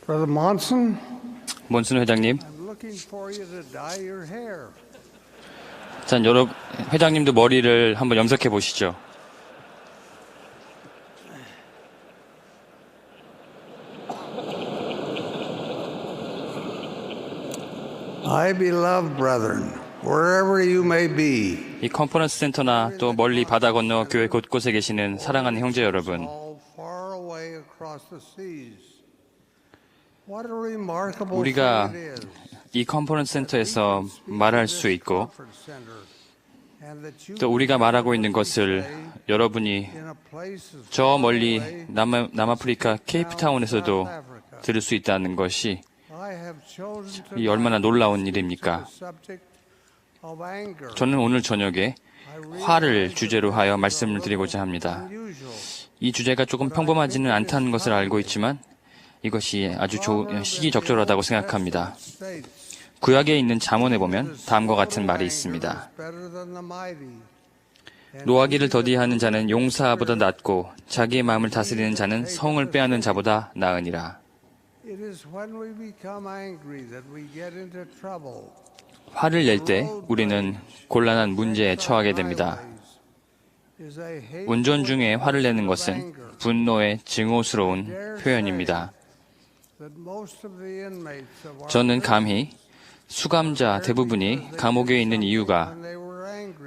Brother Monson, 몬슨 회장님, I'm looking for you to dye your hair. 자, 회장님도 머리를 한번 염색해 보시죠. My beloved brethren, wherever you may be, 이 컨퍼런스 센터나 또 멀리 바다 건너 교회 곳곳에 계시는 사랑하는 형제 여러분, all far away across the seas. What a remarkable 우리가 thing it is. 이 컨퍼런스 센터에서 말할 수 있고 Conference center, and that you 또 우리가 말하고 있는 것을 여러분이 in a place as 저 far 멀리 away 남아프리카 케이프타운에서도 들을 수 있다는 것이 I have chosen 이 얼마나 tonight 놀라운 to 일입니까? the subject of anger. 저는 오늘 저녁에 화를 주제로 하여 말씀을 드리고자 합니다. Unusual. 이 주제가 조금 평범하지는 않다는 것을 알고 있지만 이것이 아주 시기적절하다고 생각합니다. 구약에 있는 잠언에 보면 다음과 같은 말이 있습니다. 노하기를 더디하는 자는 용사보다 낫고 자기의 마음을 다스리는 자는 성을 빼앗는 자보다 나으니라. 화를 낼 때 우리는 곤란한 문제에 처하게 됩니다. 운전 중에 화를 내는 것은 분노의 증오스러운 표현입니다. 저는 감히 수감자 대부분이 감옥에 있는 이유가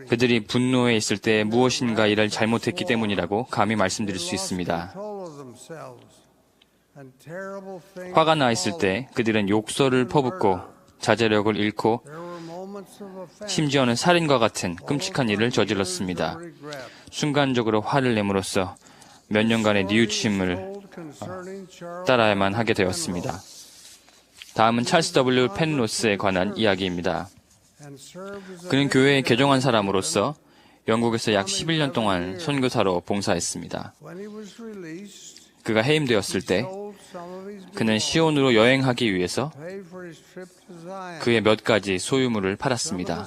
그들이 분노에 있을 때 무엇인가 일을 잘못했기 때문이라고 감히 말씀드릴 수 있습니다. 화가 나 있을 때 그들은 욕설을 퍼붓고 자제력을 잃고 심지어는 살인과 같은 끔찍한 일을 저질렀습니다. 순간적으로 화를 내므로써 몇 년간의 뉘우침을 따라야만 하게 되었습니다. 다음은 찰스 W. 펜로스에 관한 이야기입니다. 그는 교회에 개종한 사람으로서 영국에서 약 11년 동안 선교사로 봉사했습니다. 그가 해임되었을 때 그는 시온으로 여행하기 위해서 그의 몇 가지 소유물을 팔았습니다.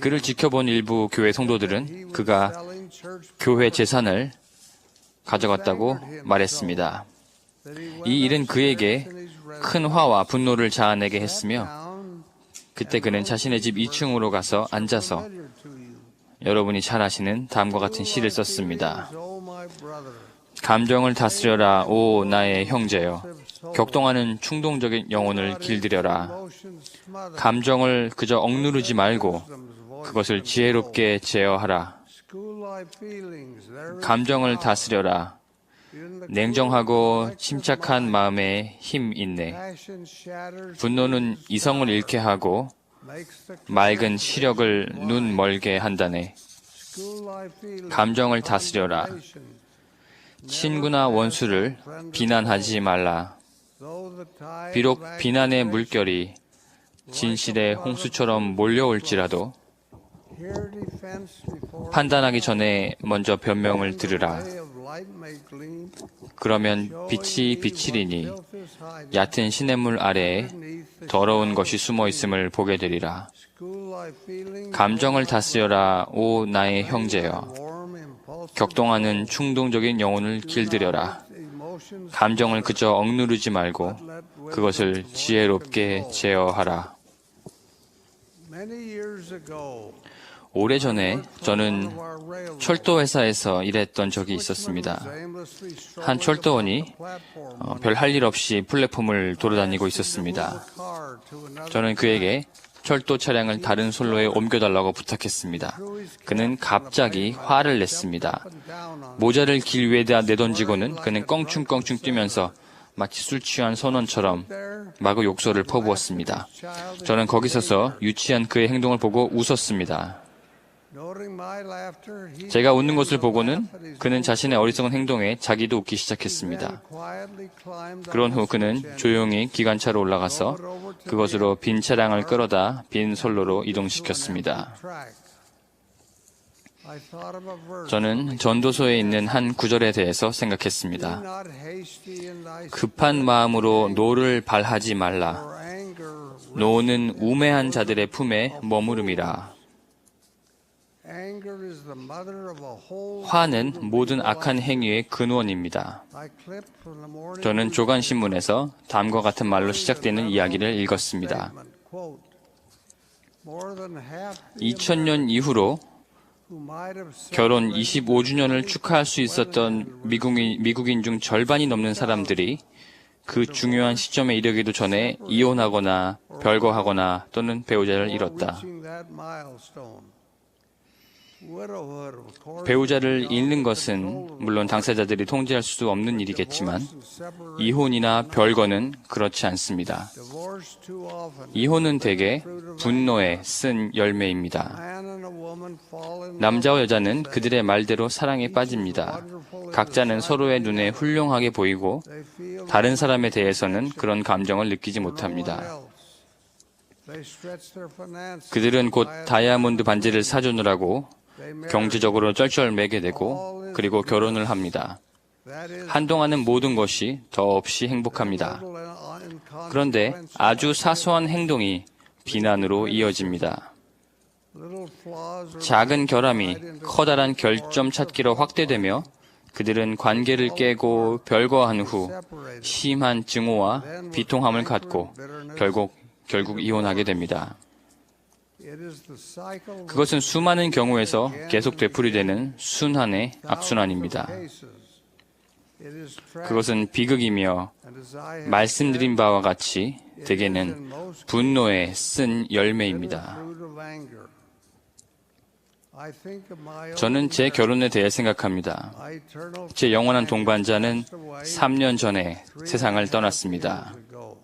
그를 지켜본 일부 교회 성도들은 그가 교회 재산을 가져갔다고 말했습니다. 이 일은 그에게 큰 화와 분노를 자아내게 했으며 그때 그는 자신의 집 2층으로 가서 앉아서 여러분이 잘 아시는 다음과 같은 시를 썼습니다. 감정을 다스려라, 오 나의 형제여. 격동하는 충동적인 영혼을 길들여라. 감정을 그저 억누르지 말고 그것을 지혜롭게 제어하라. 감정을 다스려라. 냉정하고 침착한 마음에 힘 있네. 분노는 이성을 잃게 하고 맑은 시력을 눈 멀게 한다네. 감정을 다스려라. 친구나 원수를 비난하지 말라. 비록 비난의 물결이 진실의 홍수처럼 몰려올지라도 판단하기 전에 먼저 변명을 들으라. 그러면 빛이 비치리니 얕은 시냇물 아래에 더러운 것이 숨어 있음을 보게 되리라. 감정을 다스려라, 오 나의 형제여. 격동하는 충동적인 영혼을 길들여라. 감정을 그저 억누르지 말고 그것을 지혜롭게 제어하라. 오래전에 저는 철도회사에서 일했던 적이 있었습니다. 한 철도원이 별 할 일 없이 플랫폼을 돌아다니고 있었습니다. 저는 그에게 철도 차량을 다른 선로에 옮겨달라고 부탁했습니다. 그는 갑자기 화를 냈습니다. 모자를 길 위에다 내던지고는 그는 껑충껑충 뛰면서 마치 술 취한 선원처럼 마구 욕설을 퍼부었습니다. 저는 거기 서서 유치한 그의 행동을 보고 웃었습니다. 제가 웃는 것을 보고는 그는 자신의 어리석은 행동에 자기도 웃기 시작했습니다. 그런 후 그는 조용히 기관차로 올라가서 그것으로 빈 차량을 끌어다 빈 선로로 이동시켰습니다. 저는 전도서에 있는 한 구절에 대해서 생각했습니다. 급한 마음으로 노를 발하지 말라. 노는 우매한 자들의 품에 머무름이라. Anger is the mother of a whole 화는 모든 악한 행위의 근원입니다. I clipped from the morning 저는 조간신문에서 다음과 같은 말로 시작되는 이야기를 읽었습니다. statement, quote, more than half 2000년 이후로 who might have 결혼 25주년을 축하할 수 있었던 미국인 중 절반이 넘는 사람들이 그 중요한 시점에 이르기도 전에 이혼하거나 별거하거나 또는 배우자를 잃었다. reaching that milestone. Widowhood, of course, 배우자를 잃는 것은 물론 당사자들이 통제할 수 없는 일이겠지만 이혼이나 별거는 그렇지 않습니다. divorce too often. 이혼은 대개 분노에 쓴 열매입니다. Man and a woman fall in 남자와 여자는 그들의 말대로 사랑에 빠집니다. 각자는 서로의 눈에 훌륭하게 보이고 they feel 다른 사람에 대해서는 그런 감정을 느끼지 못합니다. else. They stretch their finances. 그들은 곧 다이아몬드 반지를 사주느라고 They marry. 경제적으로 쩔쩔매게 되고 그리고 결혼을 합니다. That is 한동안은 모든 것이 더없이 행복합니다. 그런데 아주 사소한 행동이 비난으로 이어집니다. little flaws or 작은 결함이 커다란 결점 찾기로 확대되며 그들은 관계를 깨고 별거한 후 separated. 심한 증오와 비통함을 갖고 결국 이혼하게 됩니다. It is the cycle 그것은 수많은 경우에서 계속 되풀이되는 순환의 악순환입니다. cases. It is tragic, 그것은 비극이며 and as I have 말씀드린 바와 같이 대개는 분노에 쓴 열매입니다. fruit of anger. I think of my own 저는 제 결혼에 대해 생각합니다. my eternal 제 영원한 동반자는 3년 전에 세상을 떠났습니다. years ago.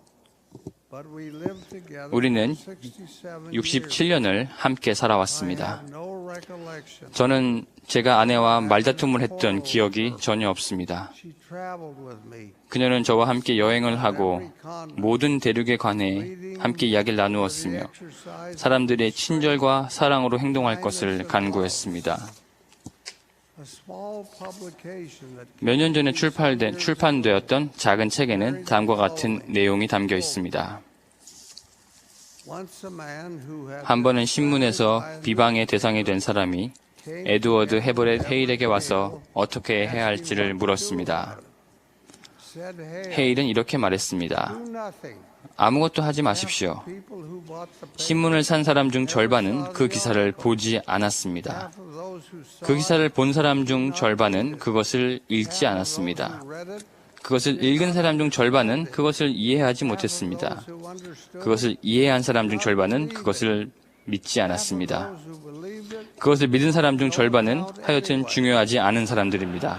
But we lived together 우리는 67 years. 67년을 함께 I 살아왔습니다. have no recollection. 저는 제가 아내와 말다툼을 했던 기억이 전혀 없습니다. She traveled with me. 그녀는 저와 함께 여행을 하고 모든 대륙에 관해 함께 이야기를 나누었으며 Exercise 사람들의 친절과 사랑으로 행동할 것을 간구했습니다. a small publication that 몇 년 전에 출판되었던 작은 책에는 다음과 같은 내용이 담겨 있습니다. once a man who had 한 번은 신문에서 비방의 대상이 된 사람이 에드워드 헤버렛 헤일에게 와서 어떻게 해야 할지를 물었습니다. said, hey, 헤일은 이렇게 말했습니다. do nothing. 아무것도 하지 마십시오. People who bought the paper, 신문을 산 사람 중 절반은 그 기사를 보지 않았습니다. half of those who saw 그 기사를 본 사람 중 절반은 그것을 읽지 않았습니다. read it, 그것을 읽은 사람 중 절반은 그것을 이해하지 못했습니다. who understood, 그것을 이해한 사람 중 절반은 그것을 믿지 않았습니다. those who believed it. 그것을 믿은 사람 중 절반은 하여튼 중요하지 않은 사람들입니다.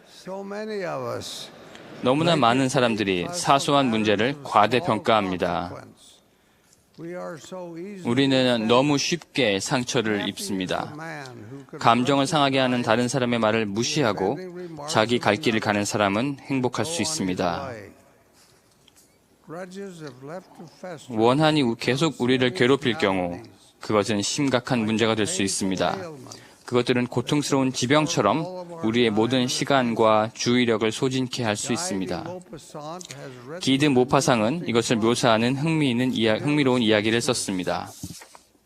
So many of us 너무나 많은 사람들이 사소한 문제를 과대평가합니다. we are so easy 우리는 너무 쉽게 상처를 입습니다. man who could 감정을 상하게 하는 다른 사람의 말을 무시하고 자기 갈 길을 가는 사람은 행복할 수 있습니다. grudges have left to fester. 원한이 계속 우리를 괴롭힐 경우 그것은 심각한 문제가 될 수 있습니다. 그것들은 고통스러운 지병처럼 우리의 모든 시간과 주의력을 소진케 할 수 있습니다. Maupassant has written 기드 모파상은 이것을 묘사하는 흥미로운 이야기를 썼습니다.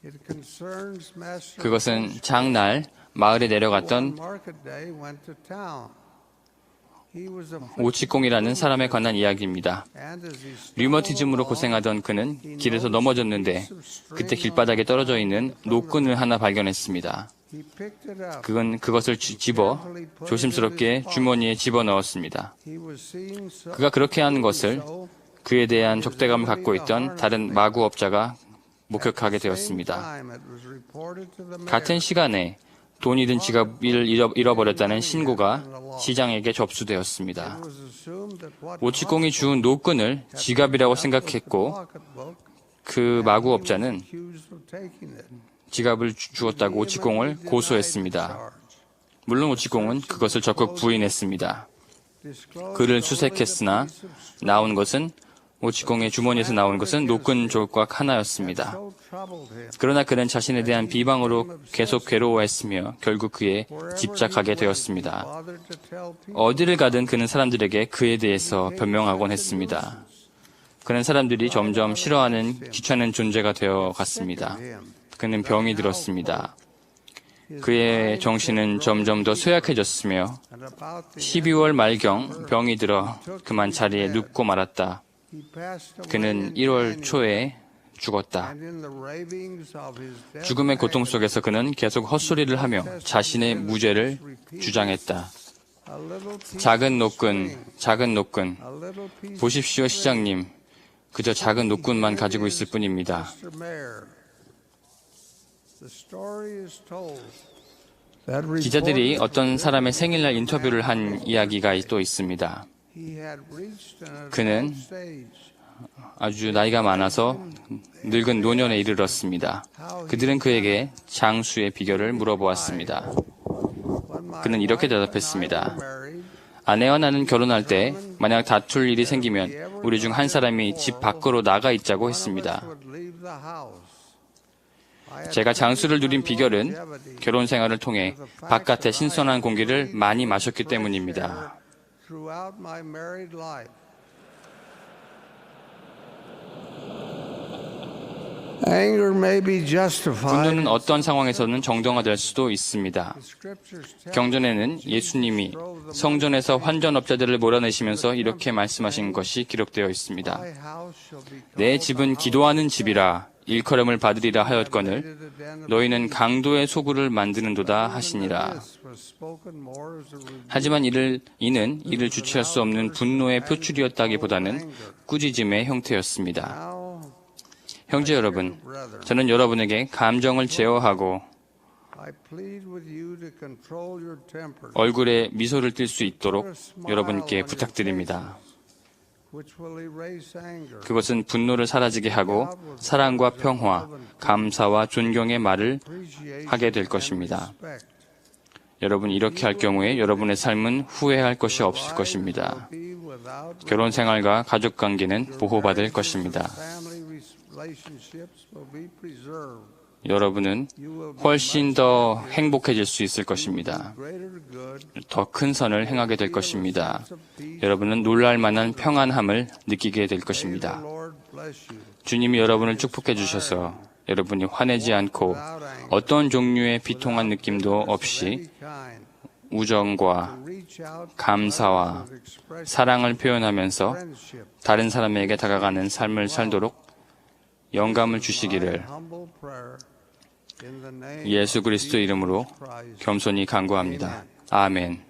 it concerns Master 그것은 장날 마을에 내려갔던 Market Day went to town. He was a 오치공이라는 사람에 관한 이야기입니다. and as he 류머티즘으로 고생하던 그는 길에서 넘어졌는데 그때 길바닥에 떨어져 있는 노끈을 하나 발견했습니다. he picked it up. 그것을 집어 조심스럽게 주머니에 집어넣었습니다. He was seeing so 그가 그렇게 한 것을 그에 대한 적대감을 갖고 있던 다른 마구업자가 목격하게 되었습니다. time it was reported to the mayor. 같은 시간에 돈이 든 지갑을 잃어버렸다는 신고가 시장에게 접수되었습니다. It was assumed that what 오치공이 주운 노끈을 지갑이라고 생각했고 pocketbook 그 마구업자는 accused of taking it. 지갑을 주었다고 오치공을 고소했습니다. 물론 오치공은 그것을 적극 부인했습니다. Disclosed 그를 수색했으나 나온 것은 오치공의 주머니에서 나온 것은 노끈 조각 하나였습니다. so troubled him. 그러나 그는 자신에 대한 비방으로 계속 괴로워했으며 결국 그에 집착하게 되었습니다. Bothered to tell people 어디를 가든 그는 사람들에게 그에 대해서 변명하곤 했습니다. 그는 사람들이 점점 싫어하는 귀찮은 존재가 되어 갔습니다. 그는 병이 들었습니다. 그의 정신은 점점 더 쇠약해졌으며 12월 말경 병이 들어 그만 자리에 눕고 말았다. 그는 1월 초에 죽었다. 죽음의 고통 속에서 그는 계속 헛소리를 하며 자신의 무죄를 주장했다. 작은 노끈. 보십시오, 시장님. 그저 작은 노끈만 가지고 있을 뿐입니다. 기자들이 어떤 사람의 생일날 인터뷰를 한 이야기가 또 있습니다. 그는 아주 나이가 많아서 늙은 노년에 이르렀습니다. 그들은 그에게 장수의 비결을 물어보았습니다. 그는 이렇게 대답했습니다. 아내와 나는 결혼할 때 만약 다툴 일이 생기면 우리 중 한 사람이 집 밖으로 나가 있자고 했습니다. 제가 장수를 누린 비결은 결혼 생활을 통해 바깥의 신선한 공기를 많이 마셨기 때문입니다. 분노는 어떤 상황에서는 정당화될 수도 있습니다. 경전에는 예수님이 성전에서 환전업자들을 몰아내시면서 이렇게 말씀하신 것이 기록되어 있습니다. 내 집은 기도하는 집이라 일컬음을 받으리라 하였거늘 너희는 강도의 소굴을 만드는도다 하시니라. 하지만 이는 이를 주체할 수 없는 분노의 표출이었다기보다는 꾸짖음의 형태였습니다. 형제 여러분, 저는 여러분에게 감정을 제어하고 얼굴에 미소를 띌 수 있도록 여러분께 부탁드립니다. 그것은 분노를 사라지게 하고 사랑과 평화, 감사와 존경의 말을 하게 될 것입니다. 여러분 이렇게 할 경우에 여러분의 삶은 후회할 것이 없을 것입니다. 결혼 생활과 가족 관계는 보호받을 것입니다. 여러분은 훨씬 더 행복해질 수 있을 것입니다. 더 큰 선을 행하게 될 것입니다. 여러분은 놀랄 만한 평안함을 느끼게 될 것입니다. 주님이 여러분을 축복해 주셔서 여러분이 화내지 않고 어떤 종류의 비통한 느낌도 없이 우정과 감사와 사랑을 표현하면서 다른 사람에게 다가가는 삶을 살도록 영감을 주시기를 예수 그리스도 이름으로 겸손히 간구합니다. 아멘.